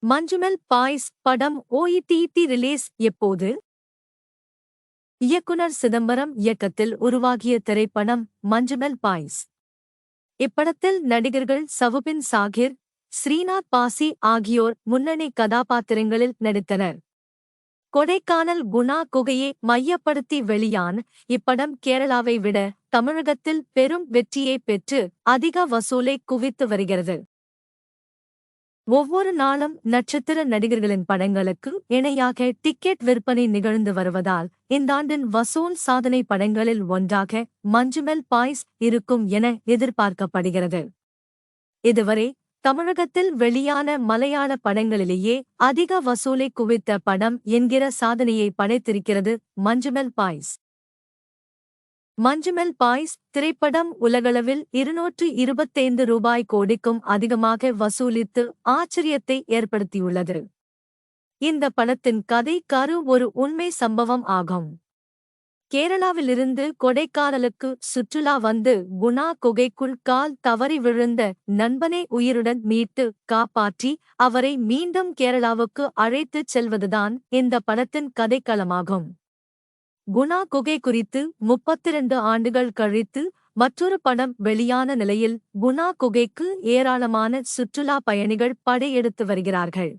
Manjummel boys படம் OTT release எப்போது? இயக்குனர் சிதம்பரம் இயக்கத்தில் உருவாகிய திரைப்படம் மஞ்சுமெல் பாய்ஸ். இப்படத்தில் நடிகர்கள் சவுபின் சாகிர், ஸ்ரீநாத் பாசி ஆகியோர் முன்னணி கதாபாத்திரங்களில் நடித்தனர். கொடைக்கானல் குணா குகையை மையப்படுத்தி வெளியான இப்படம் கேரளாவை விட தமிழகத்தில் பெரும் வெற்றியை பெற்று அதிக வசூலை குவித்து வருகிறது. ஒவ்வொரு நாளும் நட்சத்திர நடிகர்களின் படங்களுக்கு இணையாக டிக்கெட் விற்பனை நிகழ்ந்து வருவதால் இந்தாண்டின் வசூல் சாதனை படங்களில் ஒன்றாக மஞ்சுமெல் பாய்ஸ் இருக்கும் என எதிர்பார்க்கப்படுகிறது. இதுவரை தமிழகத்தில் வெளியான மலையாள படங்களிலேயே அதிக வசூலை குவித்த படம் என்கிற சாதனையை படைத்திருக்கிறது மஞ்சுமெல் பாய்ஸ். மஞ்சுமெல் பாய்ஸ் திரைப்படம் உலகளவில் 225 ரூபாய் கோடிக்கும் அதிகமாக வசூலித்து ஆச்சரியத்தை ஏற்படுத்தியுள்ளது. இந்த படத்தின் கதை கரு ஒரு உண்மை சம்பவம் ஆகும். கேரளாவிலிருந்து கொடைக்கானலுக்கு சுற்றுலா வந்து குணா குகைக்குள் கால் தவறி விழுந்த நண்பனை உயிருடன் மீட்டு காப்பாற்றி அவரை மீண்டும் கேரளாவுக்கு அழைத்துச் செல்வதுதான் இந்த படத்தின் கதைக்களமாகும். குணா குகை குறித்து 32 ஆண்டுகள் கழித்து மற்றொரு படம் வெளியான நிலையில் குணா குகைக்கு ஏராளமான சுற்றுலா பயணிகள் படையெடுத்து வருகிறார்கள்.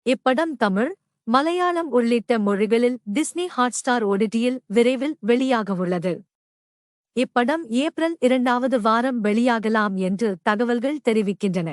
இப்படம் தமிழ், மலையாளம் உள்ளிட்ட மொழிகளில் டிஸ்னி ஹாட்ஸ்டார் OTTயில் விரைவில் வெளியாகவுள்ளது. இப்படம் ஏப்ரல் 2வது வாரம் வெளியாகலாம் என்று தகவல்கள் தெரிவிக்கின்றன.